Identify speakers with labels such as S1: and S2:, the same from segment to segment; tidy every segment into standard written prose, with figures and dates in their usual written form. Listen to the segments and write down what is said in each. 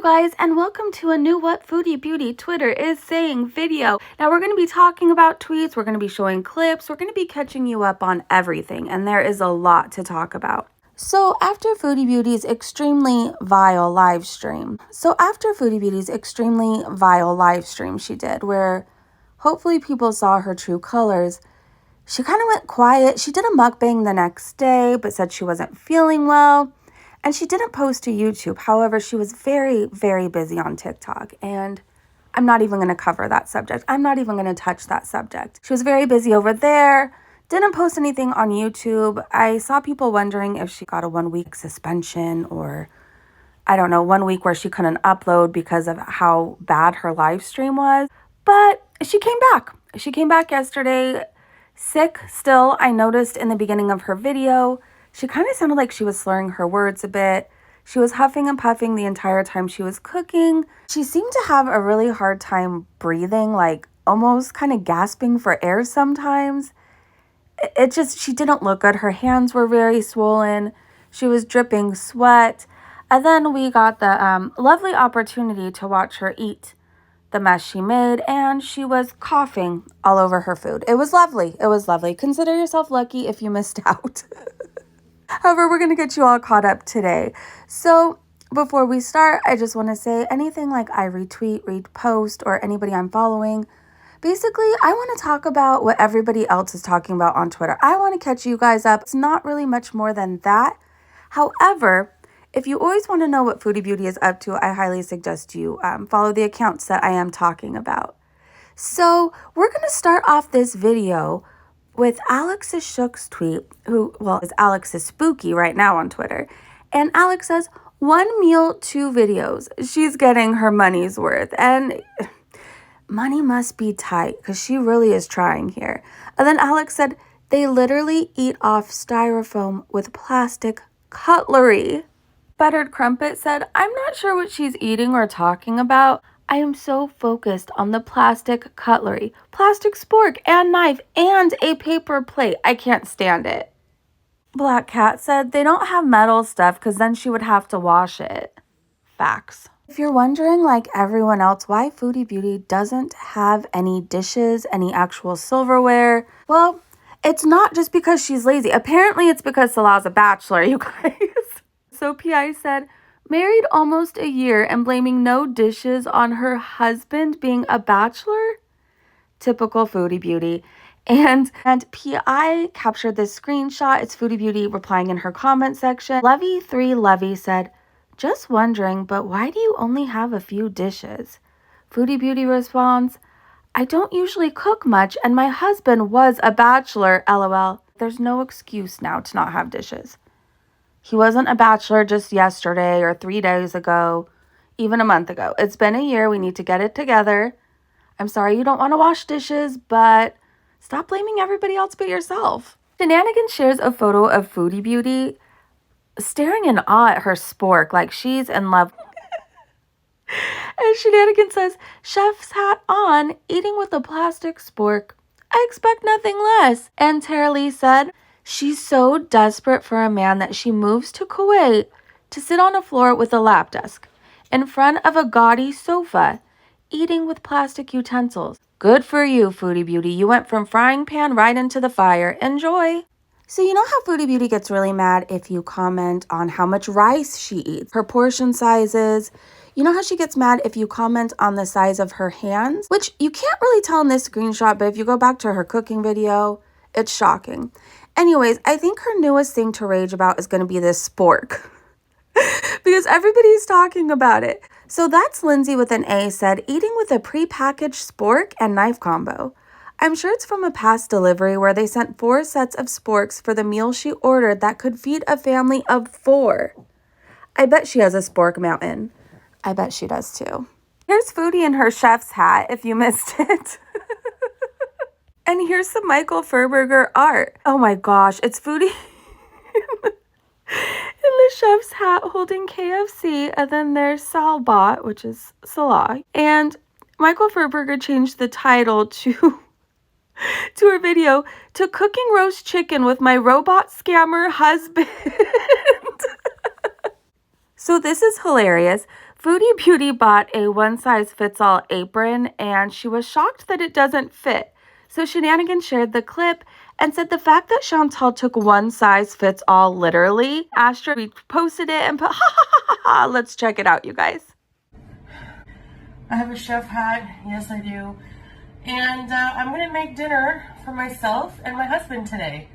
S1: guys, and welcome to a new What Foodie Beauty Twitter is Saying video. Now we're going to be talking about tweets, we're going to be showing clips, we're going to be catching you up on everything, and there is a lot to talk about. So after Foodie Beauty's extremely vile live stream she did, where hopefully people saw her true colors, she kind of went quiet. She did a mukbang the next day, but said she wasn't feeling well. And she didn't post to YouTube. However, she was very, very busy on TikTok. And I'm not even going to cover that subject. I'm not even going to touch that subject. She was very busy over there. Didn't post anything on YouTube. I saw people wondering if she got a 1-week suspension or, I don't know, 1 week where she couldn't upload because of how bad her live stream was. But she came back. She came back yesterday. Sick still. I noticed in the beginning of her video, she kind of sounded like she was slurring her words a bit. She was huffing and puffing the entire time she was cooking. She seemed to have a really hard time breathing, like almost kind of gasping for air sometimes. She didn't look good. Her hands were very swollen. She was dripping sweat. And then we got the lovely opportunity to watch her eat the mess she made, and she was coughing all over her food. It was lovely. It was lovely. Consider yourself lucky if you missed out. However, we're going to get you all caught up today. So before we start, I just want to say anything like I retweet, repost, or anybody I'm following, basically, I want to talk about what everybody else is talking about on Twitter. I want to catch you guys up. It's not really much more than that. However, if you always want to know what Foodie Beauty is up to, I highly suggest you follow the accounts that I am talking about. So we're going to start off this video with Alex's Shook's tweet, is Alex's Spooky right now on Twitter. And Alex says, 1 meal, 2 videos. She's getting her money's worth. And money must be tight because she really is trying here. And then Alex said, they literally eat off styrofoam with plastic cutlery. Buttered Crumpet said, I'm not sure what she's eating or talking about. I am so focused on the plastic cutlery, plastic spork and knife, and a paper plate. I can't stand it. Black Cat said they don't have metal stuff because then she would have to wash it. Facts. If you're wondering, like everyone else, why Foodie Beauty doesn't have any dishes, any actual silverware, well, it's not just because she's lazy. Apparently it's because Salah's a bachelor, you guys. So P.I. said, married almost a year and blaming no dishes on her husband being a bachelor? Typical Foodie Beauty. And P.I. captured this screenshot. It's Foodie Beauty replying in her comment section. Levy3Levy said, just wondering, but why do you only have a few dishes? Foodie Beauty responds, I don't usually cook much and my husband was a bachelor, LOL. There's no excuse now to not have dishes. He wasn't a bachelor just yesterday or 3 days ago, even a month ago. It's been a year. We need to get it together. I'm sorry you don't want to wash dishes, but stop blaming everybody else but yourself. Shenanigans shares a photo of Foodie Beauty staring in awe at her spork like she's in love. And Shenanigans says, chef's hat on, eating with a plastic spork. I expect nothing less. And Tara Lee said, she's so desperate for a man that she moves to Kuwait to sit on a floor with a lap desk in front of a gaudy sofa, eating with plastic utensils. Good for you, Foodie Beauty. You went from frying pan right into the fire. Enjoy. So you know how Foodie Beauty gets really mad if you comment on how much rice she eats, her portion sizes. You know how she gets mad if you comment on the size of her hands, which you can't really tell in this screenshot, but if you go back to her cooking video, it's shocking. Anyways, I think her newest thing to rage about is going to be this spork because everybody's talking about it. So that's Lindsay with an A said, eating with a prepackaged spork and knife combo. I'm sure it's from a past delivery where they sent 4 sets of sporks for the meal she ordered that could feed a family of 4. I bet she has a spork mountain. I bet she does too. Here's Foodie in her chef's hat if you missed it. And here's some Michael Furberger art. Oh my gosh, it's Foodie in the chef's hat holding KFC, and then there's Salbot, which is Salah. And Michael Furberger changed the title to her video to Cooking Roast Chicken with My Robot Scammer Husband. So this is hilarious. Foodie Beauty bought a one-size-fits-all apron, and she was shocked that it doesn't fit. So Shenanigans shared the clip and said the fact that Chantal took one size fits all literally, Astra reposted it and put, ha ha ha ha ha. Let's check it out, you guys.
S2: I have a chef hat, yes I do. And I'm gonna make dinner for myself and my husband today.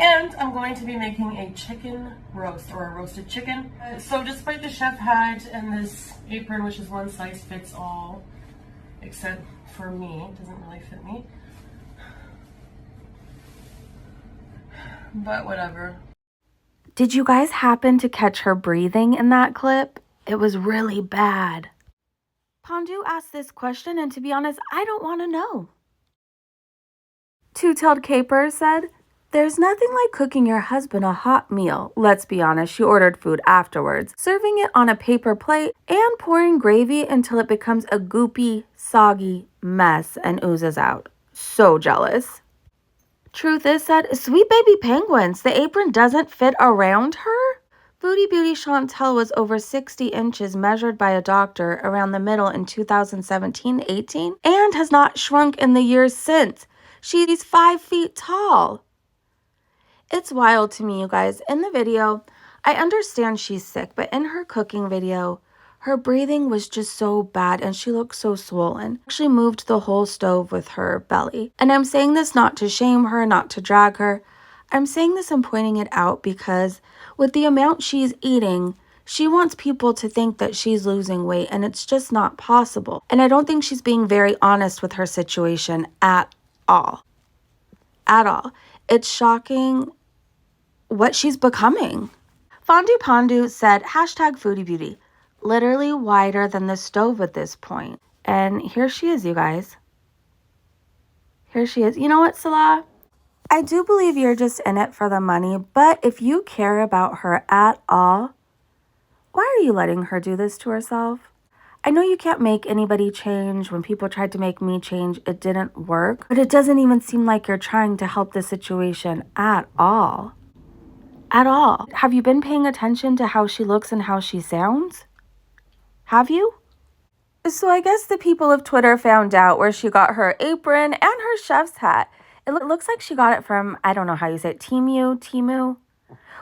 S2: And I'm going to be making a chicken roast, or a roasted chicken. So despite the chef hat and this apron, which is one size fits all, except for me, it doesn't really fit me. But whatever.
S1: Did you guys happen to catch her breathing in that clip? It was really bad. Pondu asked this question, and to be honest, I don't want to know. Two-tailed caper said, "There's nothing like cooking your husband a hot meal. Let's be honest, she ordered food afterwards, serving it on a paper plate and pouring gravy until it becomes a goopy, soggy mess and oozes out. So jealous." Truth is said, "Sweet baby penguins, the apron doesn't fit around her?" Foodie Beauty Chantal was over 60 inches measured by a doctor around the middle in 2017-18 and has not shrunk in the years since. She's 5 feet tall. It's wild to me, you guys. In the video, I understand she's sick, but in her cooking video, her breathing was just so bad and she looked so swollen. She moved the whole stove with her belly. And I'm saying this not to shame her, not to drag her. I'm saying this and pointing it out because with the amount she's eating, she wants people to think that she's losing weight, and it's just not possible. And I don't think she's being very honest with her situation at all. At all. It's shocking what she's becoming. Fondue Pondu said, #Foodie Beauty. Literally wider than the stove at this point. And here she is, you guys. Here she is. You know what, Salah? I do believe you're just in it for the money, but if you care about her at all, why are you letting her do this to herself? I know you can't make anybody change. When people tried to make me change, it didn't work. But it doesn't even seem like you're trying to help the situation at all. At all. Have you been paying attention to how she looks and how she sounds? Have you? So I guess the people of Twitter found out where she got her apron and her chef's hat. It looks like she got it from, I don't know how you say it, Timu?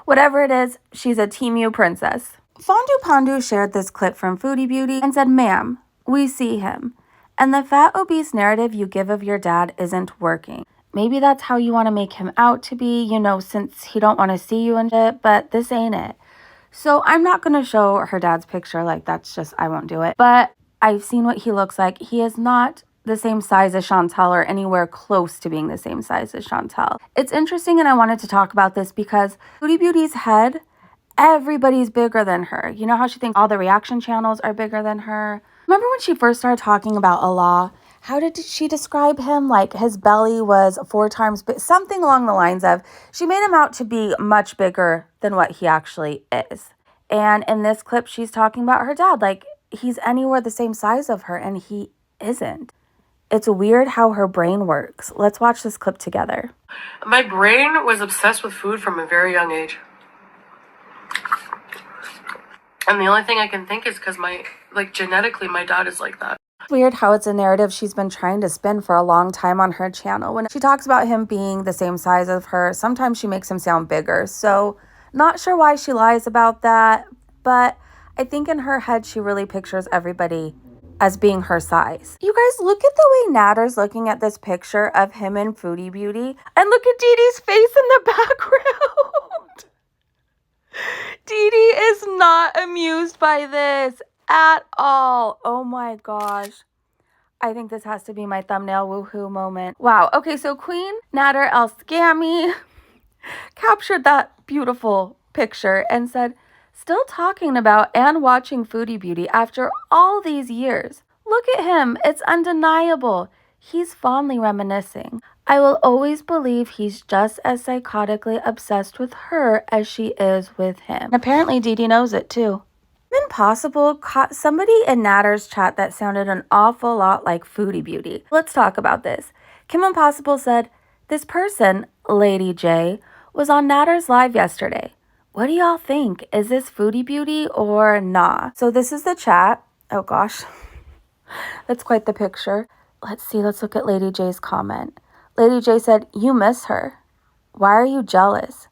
S1: Whatever it is, she's a Timu princess. Fondue Pondu shared this clip from Foodie Beauty and said, "Ma'am, we see him. And the fat, obese narrative you give of your dad isn't working. Maybe that's how you want to make him out to be, you know, since he don't want to see you and it, but this ain't it." So I'm not going to show her dad's picture, like that's just, I won't do it. But I've seen what he looks like. He is not the same size as Chantal or anywhere close to being the same size as Chantal. It's interesting, and I wanted to talk about this because Foodie Beauty's head, everybody's bigger than her. You know how she thinks all the reaction channels are bigger than her? Remember when she first started talking about Allah? How did she describe him? Like his belly was 4 times big, something along the lines of, she made him out to be much bigger than what he actually is. And in this clip, she's talking about her dad. Like he's anywhere the same size of her and he isn't. It's weird how her brain works. Let's watch this clip together.
S2: My brain was obsessed with food from a very young age. And the only thing I can think is because genetically, my dad is like that.
S1: Weird how it's a narrative she's been trying to spin for a long time on her channel. When she talks about him being the same size of her, sometimes she makes him sound bigger. So not sure why she lies about that, but I think in her head, she really pictures everybody as being her size. You guys, look at the way Natter's looking at this picture of him in Foodie Beauty. And look at Dee Dee's face in the background. Dee Dee is not amused by this at all. Oh my gosh. I think this has to be my thumbnail woohoo moment. Wow. Okay, so Queen Natter El Scammy captured that beautiful picture and said, "Still talking about and watching Foodie Beauty after all these years. Look at him. It's undeniable. He's fondly reminiscing. I will always believe he's just as psychotically obsessed with her as she is with him." And apparently Dee Dee knows it too. Impossible caught somebody in Natter's chat that sounded an awful lot like Foodie Beauty. Let's talk about this. Kim Impossible said, "This person, Lady J, was on Natter's live yesterday. What do y'all think? Is this Foodie Beauty or nah?" So this is the chat. Oh gosh, that's quite the picture. Let's see, let's look at Lady J's comment. Lady J said, "You miss her. Why are you jealous?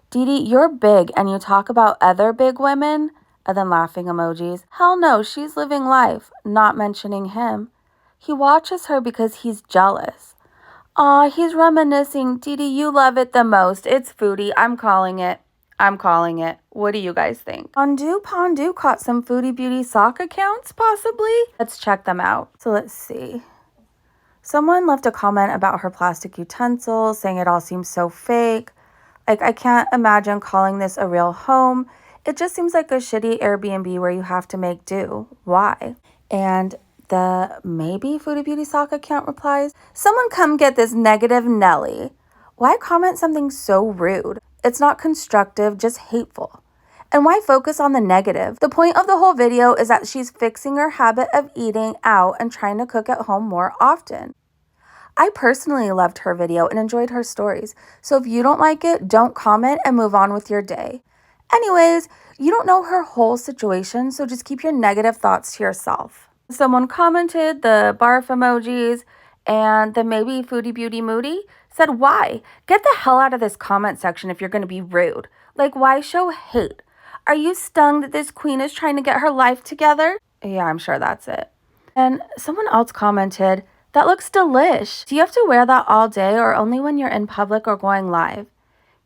S1: Dee Dee, you're big and you talk about other big women?" And then laughing emojis. Hell no, she's living life, not mentioning him. He watches her because he's jealous. Aw, he's reminiscing. Dee Dee, you love it the most. It's Foodie. I'm calling it. What do you guys think? Pondu caught some Foodie Beauty sock accounts, possibly? Let's check them out. So let's see. Someone left a comment about her plastic utensils, saying it all seems so fake. Like, I can't imagine calling this a real home. It just seems like a shitty Airbnb where you have to make do. Why? And the maybe Foodie Beauty sock account replies, "Someone come get this negative Nelly. Why comment something so rude? It's not constructive, just hateful. And why focus on the negative? The point of the whole video is that she's fixing her habit of eating out and trying to cook at home more often." I personally loved her video and enjoyed her stories. So if you don't like it, don't comment and move on with your day. Anyways, you don't know her whole situation, so just keep your negative thoughts to yourself. Someone commented the barf emojis, and the maybe Foodie Beauty Moody said, "Why? Get the hell out of this comment section if you're going to be rude. Like, why show hate? Are you stung that this queen is trying to get her life together?" Yeah, I'm sure that's it. And someone else commented, "That looks delish. Do you have to wear that all day or only when you're in public or going live?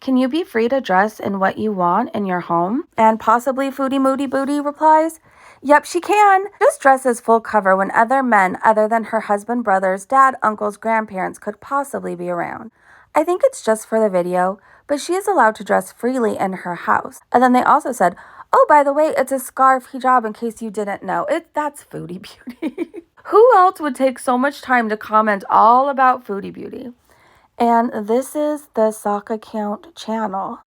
S1: Can you be free to dress in what you want in your home?" And possibly Foodie Moody Booty replies, "Yep, she can. Just dress as full cover when other men other than her husband, brothers, dad, uncles, grandparents could possibly be around. I think it's just for the video, but she is allowed to dress freely in her house." And then they also said, "Oh, by the way, it's a scarf hijab in case you didn't know." That's Foodie Beauty. Who else would take so much time to comment all about Foodie Beauty? And this is the sock account channel.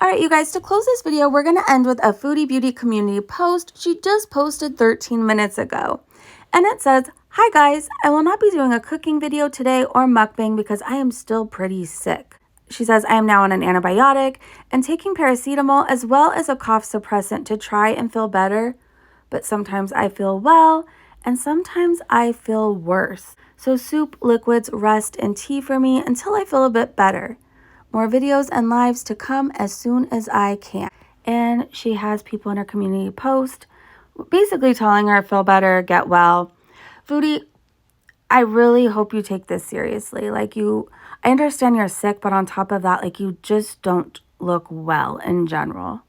S1: All right, you guys, to close this video, we're going to end with a Foodie Beauty community post she just posted 13 minutes ago. And it says, "Hi guys, I will not be doing a cooking video today or mukbang because I am still pretty sick." She says, "I am now on an antibiotic and taking paracetamol as well as a cough suppressant to try and feel better. But sometimes I feel well and sometimes I feel worse. So soup, liquids, rest, and tea for me until I feel a bit better. More videos and lives to come as soon as I can." And she has people in her community post basically telling her, feel better, get well. Foodie, I really hope you take this seriously. I understand you're sick, but on top of that, you just don't look well in general.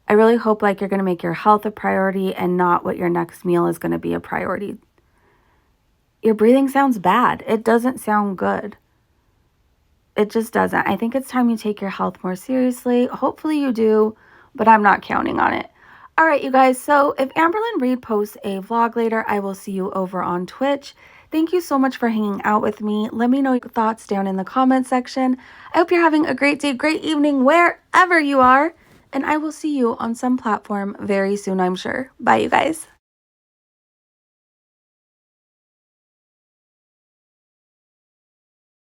S1: I really hope you're going to make your health a priority and not what your next meal is going to be a priority. Your breathing sounds bad. It doesn't sound good. It just doesn't. I think it's time you take your health more seriously. Hopefully you do, but I'm not counting on it. All right, you guys. So if Amberlynn Reed posts a vlog later, I will see you over on Twitch. Thank you so much for hanging out with me. Let me know your thoughts down in the comment section. I hope you're having a great day, great evening, wherever you are. And I will see you on some platform very soon, I'm sure. Bye, you guys.